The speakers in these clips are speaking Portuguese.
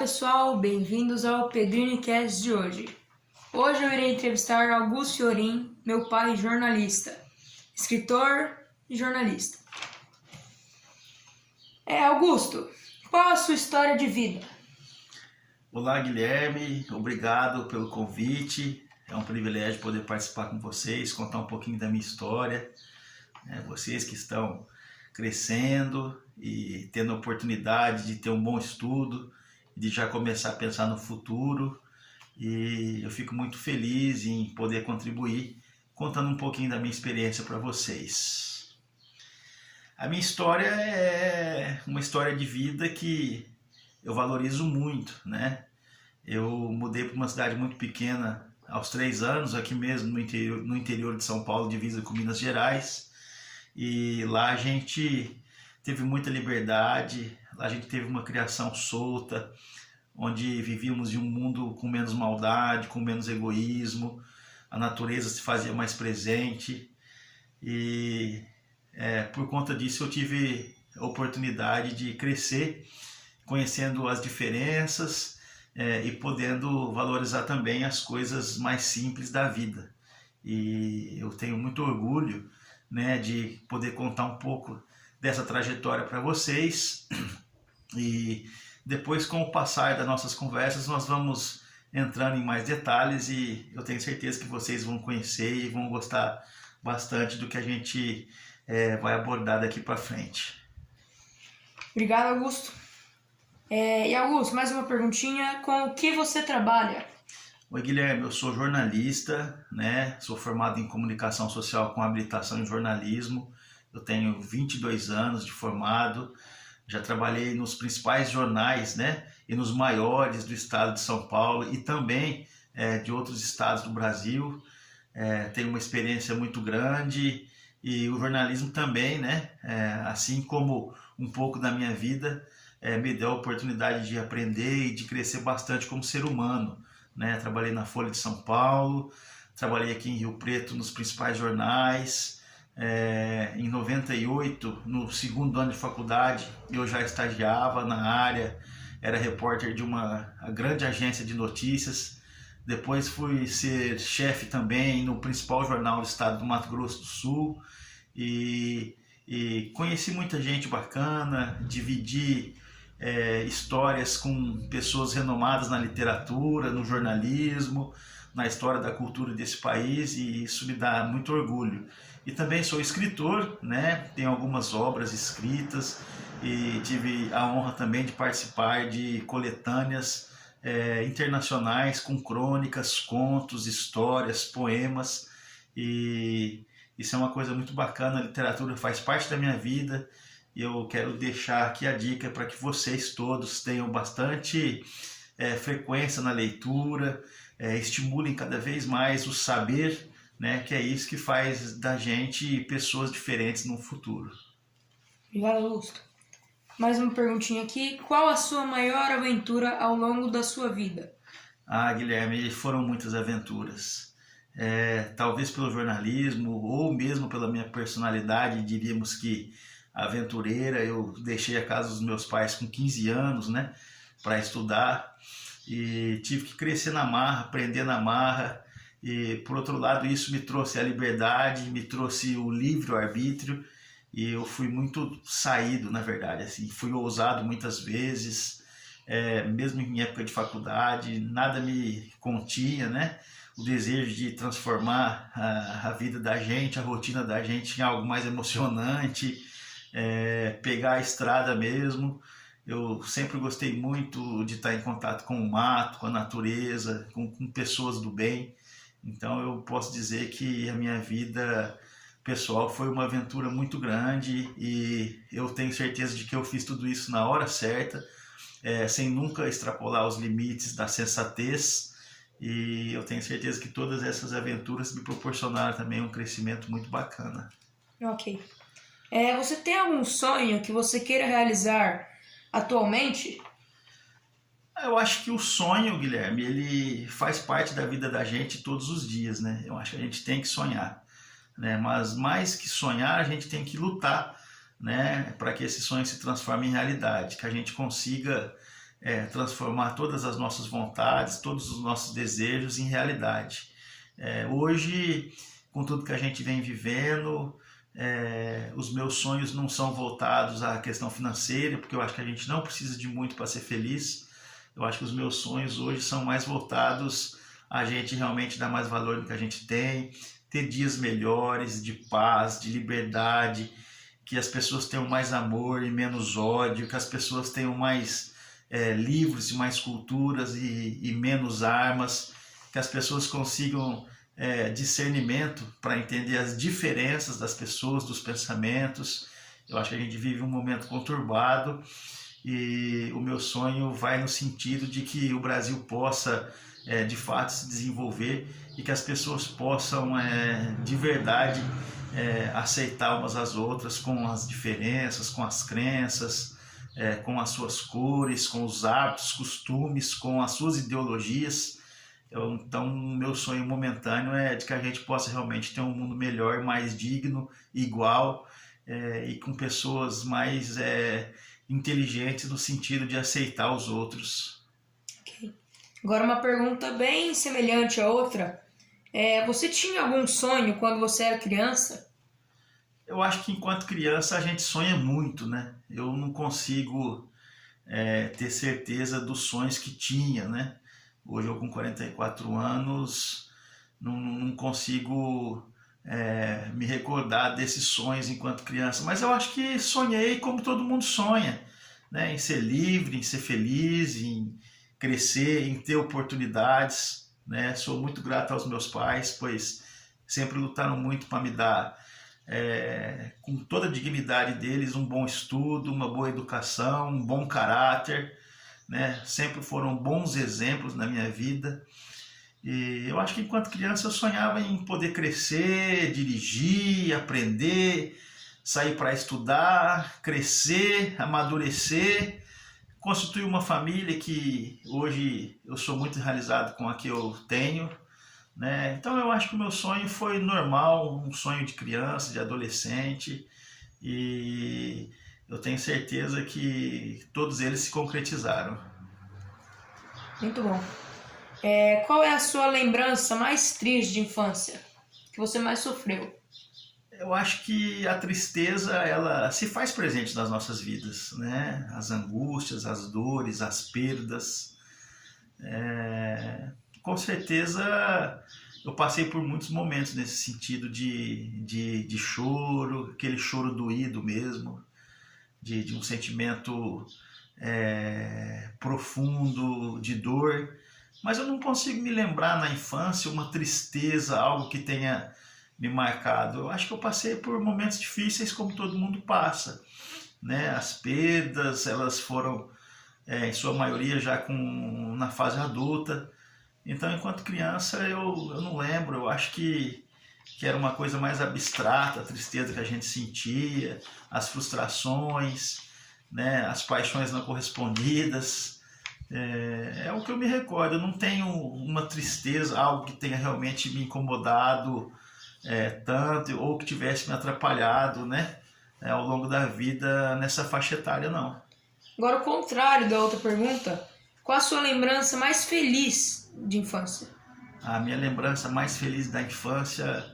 pessoal, bem-vindos ao PedriniCast de hoje. Hoje eu irei entrevistar Augusto Fiorin, meu pai jornalista, escritor e jornalista. Augusto, qual a sua história de vida? Olá, Guilherme, obrigado pelo convite. É um privilégio poder participar com vocês, contar um pouquinho da minha história. Vocês que estão crescendo e tendo a oportunidade de ter um bom estudo, de já começar a pensar no futuro. E eu fico muito feliz em poder contribuir, contando um pouquinho da minha experiência para vocês. A minha história é uma história de vida que eu valorizo muito, né? Eu mudei para uma cidade muito pequena aos 3 anos, aqui mesmo no interior de São Paulo, divisa com Minas Gerais. E lá a gente teve muita liberdade, lá a gente teve uma criação solta, onde vivíamos em um mundo com menos maldade, com menos egoísmo, a natureza se fazia mais presente e por conta disso eu tive a oportunidade de crescer, conhecendo as diferenças e podendo valorizar também as coisas mais simples da vida. E eu tenho muito orgulho, né, de poder contar um pouco dessa trajetória para vocês. E depois, com o passar das nossas conversas, nós vamos entrando em mais detalhes e eu tenho certeza que vocês vão conhecer e vão gostar bastante do que a gente vai abordar daqui para frente. Obrigado, Augusto. E Augusto, mais uma perguntinha: com o que você trabalha? Oi, Guilherme, eu sou jornalista, né? Sou formado em comunicação social com habilitação em jornalismo. Eu tenho 22 anos de formado, já trabalhei nos principais jornais, né? E nos maiores do estado de São Paulo e também de outros estados do Brasil. Tenho uma experiência muito grande e o jornalismo também, né? Assim como um pouco da minha vida, me deu a oportunidade de aprender e de crescer bastante como ser humano. Trabalhei na Folha de São Paulo, trabalhei aqui em Rio Preto nos principais jornais. Em 98, no segundo ano de faculdade, eu já estagiava na área, era repórter de uma grande agência de notícias. Depois fui ser chefe também no principal jornal do estado do Mato Grosso do Sul e conheci muita gente bacana, dividi histórias com pessoas renomadas na literatura, no jornalismo, na história da cultura desse país, e isso me dá muito orgulho. E também sou escritor, né? Tenho algumas obras escritas e tive a honra também de participar de coletâneas internacionais com crônicas, contos, histórias, poemas, e isso é uma coisa muito bacana. A literatura faz parte da minha vida. Eu quero deixar aqui a dica para que vocês todos tenham bastante frequência na leitura, estimulem cada vez mais o saber, né, que é isso que faz da gente pessoas diferentes no futuro. Obrigado, Augusto. Mais uma perguntinha aqui: qual a sua maior aventura ao longo da sua vida? Guilherme, foram muitas aventuras. Talvez pelo jornalismo ou mesmo pela minha personalidade, diríamos que aventureira. Eu deixei a casa dos meus pais com 15 anos, né, para estudar, e tive que crescer na marra, aprender na marra. E por outro lado, isso me trouxe a liberdade, me trouxe o livre-arbítrio, e eu fui muito saído, na verdade, assim, fui ousado muitas vezes, mesmo em época de faculdade, nada me continha, né? O desejo de transformar a vida da gente, a rotina da gente em algo mais emocionante, pegar a estrada mesmo. Eu sempre gostei muito de estar em contato com o mato, com a natureza, com pessoas do bem. Então eu posso dizer que a minha vida pessoal foi uma aventura muito grande, e eu tenho certeza de que eu fiz tudo isso na hora certa, sem nunca extrapolar os limites da sensatez. E eu tenho certeza que todas essas aventuras me proporcionaram também um crescimento muito bacana. Ok. Você tem algum sonho que você queira realizar atualmente? Eu acho que o sonho, Guilherme, ele faz parte da vida da gente todos os dias, né? Eu acho que a gente tem que sonhar, né? Mas mais que sonhar, a gente tem que lutar, né, para que esse sonho se transforme em realidade, que a gente consiga transformar todas as nossas vontades, todos os nossos desejos em realidade. Hoje, com tudo que a gente vem vivendo, os meus sonhos não são voltados à questão financeira, porque eu acho que a gente não precisa de muito para ser feliz. Eu acho que os meus sonhos hoje são mais voltados a gente realmente dar mais valor no que a gente tem, ter dias melhores, de paz, de liberdade, que as pessoas tenham mais amor e menos ódio, que as pessoas tenham mais livros e mais culturas e menos armas, que as pessoas consigam discernimento para entender as diferenças das pessoas, dos pensamentos. Eu acho que a gente vive um momento conturbado e o meu sonho vai no sentido de que o Brasil possa de fato se desenvolver e que as pessoas possam de verdade aceitar umas às outras com as diferenças, com as crenças, com as suas cores, com os hábitos, costumes, com as suas ideologias. Então, o meu sonho momentâneo é de que a gente possa realmente ter um mundo melhor, mais digno, igual, e com pessoas mais inteligentes no sentido de aceitar os outros. Okay. Agora uma pergunta bem semelhante à outra. Você tinha algum sonho quando você era criança? Eu acho que enquanto criança a gente sonha muito, né? Eu não consigo ter certeza dos sonhos que tinha, né? Hoje eu com 44 anos não consigo me recordar desses sonhos enquanto criança, mas eu acho que sonhei como todo mundo sonha, né? Em ser livre, em ser feliz, em crescer, em ter oportunidades, né? Sou muito grato aos meus pais, pois sempre lutaram muito para me dar, com toda a dignidade deles, um bom estudo, uma boa educação, um bom caráter, né? Sempre foram bons exemplos na minha vida. E eu acho que enquanto criança eu sonhava em poder crescer, dirigir, aprender, sair para estudar, crescer, amadurecer, constituir uma família que hoje eu sou muito realizado com a que eu tenho, né? Então eu acho que o meu sonho foi normal, um sonho de criança, de adolescente, e eu tenho certeza que todos eles se concretizaram. Muito bom. Qual é a sua lembrança mais triste de infância? Que você mais sofreu? Eu acho que a tristeza, ela se faz presente nas nossas vidas, né? As angústias, as dores, as perdas. Com certeza eu passei por muitos momentos nesse sentido de choro, aquele choro doído mesmo, de um sentimento profundo de dor, mas eu não consigo me lembrar na infância uma tristeza, algo que tenha me marcado. Eu acho que eu passei por momentos difíceis como todo mundo passa, né? As perdas, elas foram em sua maioria já na fase adulta. Então, enquanto criança, eu não lembro. Eu acho que era uma coisa mais abstrata, a tristeza que a gente sentia, as frustrações, né? As paixões não correspondidas. É o que eu me recordo. Eu não tenho uma tristeza, algo que tenha realmente me incomodado tanto ou que tivesse me atrapalhado, né? Ao longo da vida nessa faixa etária, não. Agora, o contrário da outra pergunta, qual a sua lembrança mais feliz de infância? A minha lembrança mais feliz da infância,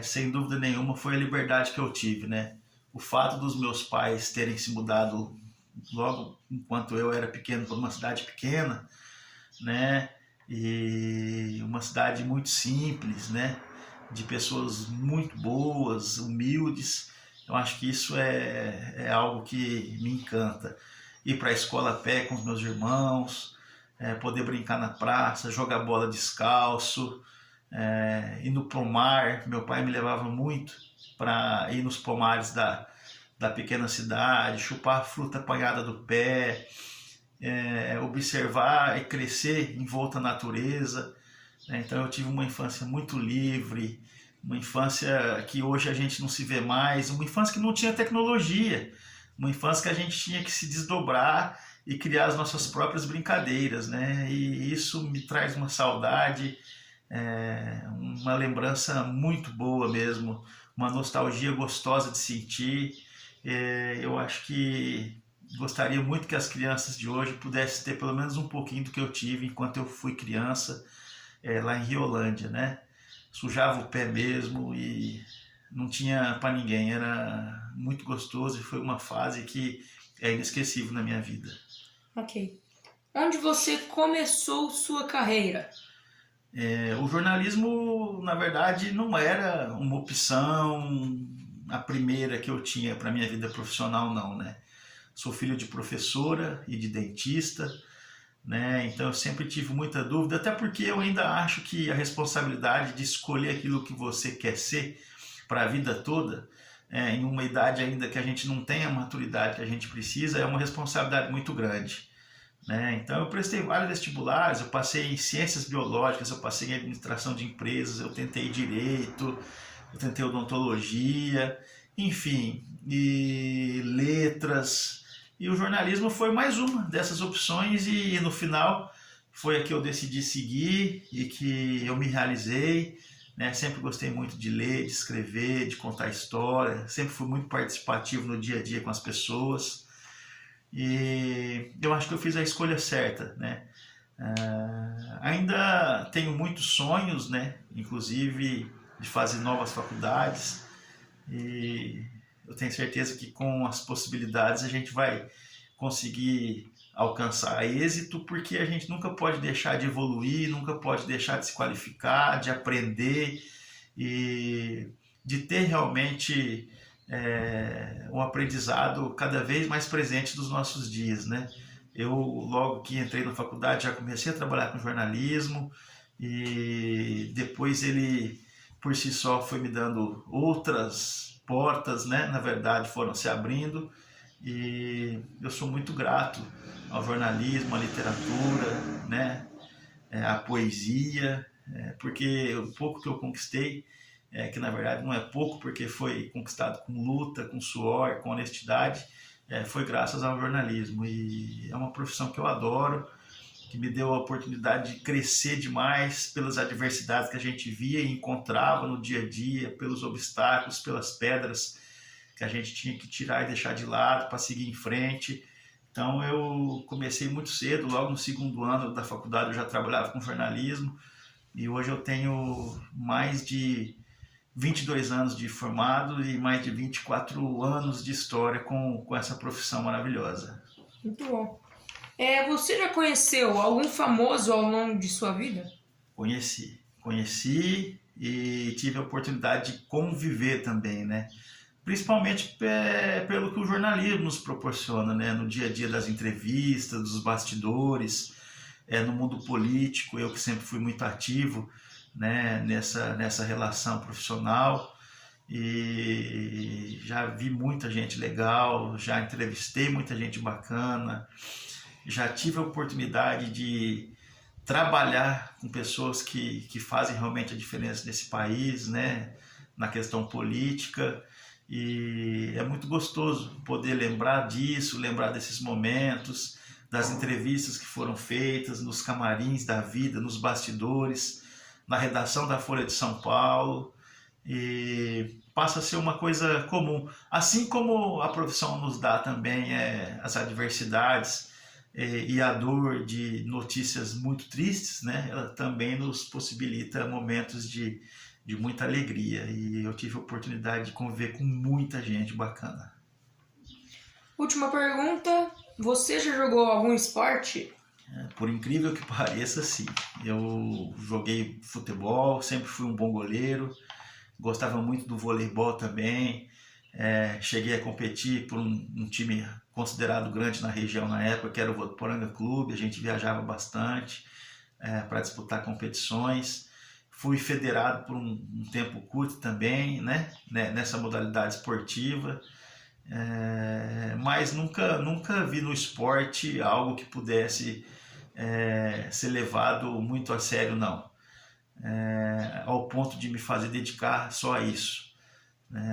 sem dúvida nenhuma, foi a liberdade que eu tive, né? O fato dos meus pais terem se mudado logo enquanto eu era pequeno para uma cidade pequena, né? E uma cidade muito simples, né? De pessoas muito boas, humildes. Eu acho que isso é algo que me encanta. Ir para a escola a pé com os meus irmãos, poder brincar na praça, jogar bola descalço, ir no pomar. Meu pai me levava muito para ir nos pomares da pequena cidade, chupar a fruta apanhada do pé, observar e crescer envolto à natureza. Então eu tive uma infância muito livre, uma infância que hoje a gente não se vê mais, uma infância que não tinha tecnologia, uma infância que a gente tinha que se desdobrar e criar as nossas próprias brincadeiras, né? E isso me traz uma saudade, uma lembrança muito boa mesmo, uma nostalgia gostosa de sentir. Eu acho que gostaria muito que as crianças de hoje pudessem ter pelo menos um pouquinho do que eu tive enquanto eu fui criança, lá em Riolândia, né? Sujava o pé mesmo e não tinha para ninguém, era muito gostoso e foi uma fase que é inesquecível na minha vida. Ok. Onde você começou sua carreira? O jornalismo, na verdade, não era uma opção, a primeira que eu tinha para minha vida profissional, não, né? Sou filho de professora e de dentista, né? Então eu sempre tive muita dúvida, até porque eu ainda acho que a responsabilidade de escolher aquilo que você quer ser para a vida toda, em uma idade ainda que a gente não tem a maturidade que a gente precisa, é uma responsabilidade muito grande, né? Então eu prestei vários vestibulares, eu passei em ciências biológicas, eu passei em administração de empresas, eu tentei direito, eu tentei odontologia, enfim, e letras, e o jornalismo foi mais uma dessas opções e no final foi a que eu decidi seguir e que eu me realizei, né? Sempre gostei muito de ler, de escrever, de contar história, sempre fui muito participativo no dia a dia com as pessoas e eu acho que eu fiz a escolha certa, né? Ainda tenho muitos sonhos, né? Inclusive de fazer novas faculdades e eu tenho certeza que com as possibilidades a gente vai conseguir alcançar êxito, porque a gente nunca pode deixar de evoluir, nunca pode deixar de se qualificar, de aprender e de ter realmente um aprendizado cada vez mais presente dos nossos dias, né? Eu, logo que entrei na faculdade, já comecei a trabalhar com jornalismo e depois ele, por si só, foi me dando outras portas, né? Na verdade, foram se abrindo e eu sou muito grato ao jornalismo, à literatura, né? À poesia, porque o pouco que eu conquistei, que na verdade não é pouco, porque foi conquistado com luta, com suor, com honestidade, foi graças ao jornalismo e é uma profissão que eu adoro, que me deu a oportunidade de crescer demais pelas adversidades que a gente via e encontrava no dia a dia, pelos obstáculos, pelas pedras que a gente tinha que tirar e deixar de lado para seguir em frente. Então eu comecei muito cedo, logo no segundo ano da faculdade eu já trabalhava com jornalismo e hoje eu tenho mais de 22 anos de formado e mais de 24 anos de história com essa profissão maravilhosa. Muito bom. Você já conheceu algum famoso ao longo de sua vida? Conheci e tive a oportunidade de conviver também, né? Principalmente pelo que o jornalismo nos proporciona, né? No dia a dia das entrevistas, dos bastidores, no mundo político, eu que sempre fui muito ativo, né? Nessa relação profissional e já vi muita gente legal, já entrevistei muita gente bacana, já tive a oportunidade de trabalhar com pessoas que fazem realmente a diferença nesse país, né? Na questão política. E é muito gostoso poder lembrar disso, lembrar desses momentos, das entrevistas que foram feitas nos camarins da vida, nos bastidores, na redação da Folha de São Paulo, e passa a ser uma coisa comum. Assim como a profissão nos dá também as adversidades e a dor de notícias muito tristes, né? Ela também nos possibilita momentos de muita alegria e eu tive a oportunidade de conviver com muita gente bacana. Última pergunta, você já jogou algum esporte? Por incrível que pareça, sim. Eu joguei futebol, sempre fui um bom goleiro, gostava muito do voleibol também, cheguei a competir por um time considerado grande na região na época, que era o Votuporanga Clube, a gente viajava bastante para disputar competições. Fui federado por um tempo curto também, né? Nessa modalidade esportiva, mas nunca vi no esporte algo que pudesse ser levado muito a sério, não, ao ponto de me fazer dedicar só a isso.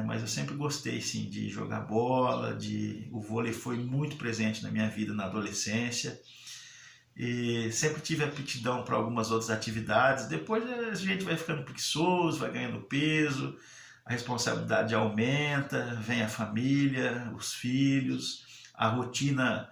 Mas eu sempre gostei, sim, de jogar bola, o vôlei foi muito presente na minha vida na adolescência. E sempre tive aptidão para algumas outras atividades. Depois a gente vai ficando preguiçoso, vai ganhando peso, a responsabilidade aumenta, vem a família, os filhos, a rotina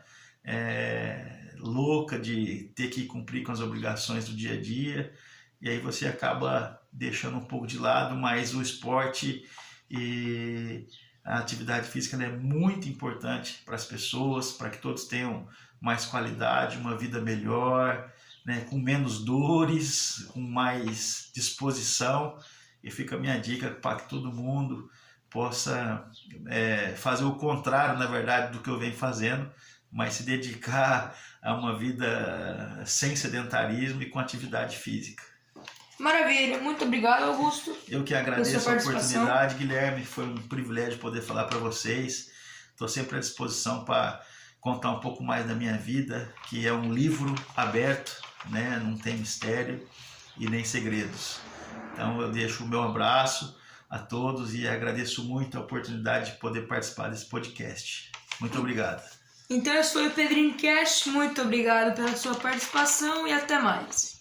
louca de ter que cumprir com as obrigações do dia a dia, e aí você acaba deixando um pouco de lado, mas o esporte e a atividade física é muito importante para as pessoas, para que todos tenham mais qualidade, uma vida melhor, né, com menos dores, com mais disposição. E fica a minha dica para que todo mundo possa fazer o contrário, na verdade, do que eu venho fazendo, mas se dedicar a uma vida sem sedentarismo e com atividade física. Maravilha, muito obrigado, Augusto. Eu que agradeço a oportunidade, Guilherme, foi um privilégio poder falar para vocês. Estou sempre à disposição para contar um pouco mais da minha vida, que é um livro aberto, né? Não tem mistério e nem segredos. Então eu deixo o meu abraço a todos e agradeço muito a oportunidade de poder participar desse podcast. Muito obrigado. Então esse foi o Pedrinho Cast, muito obrigado pela sua participação e até mais.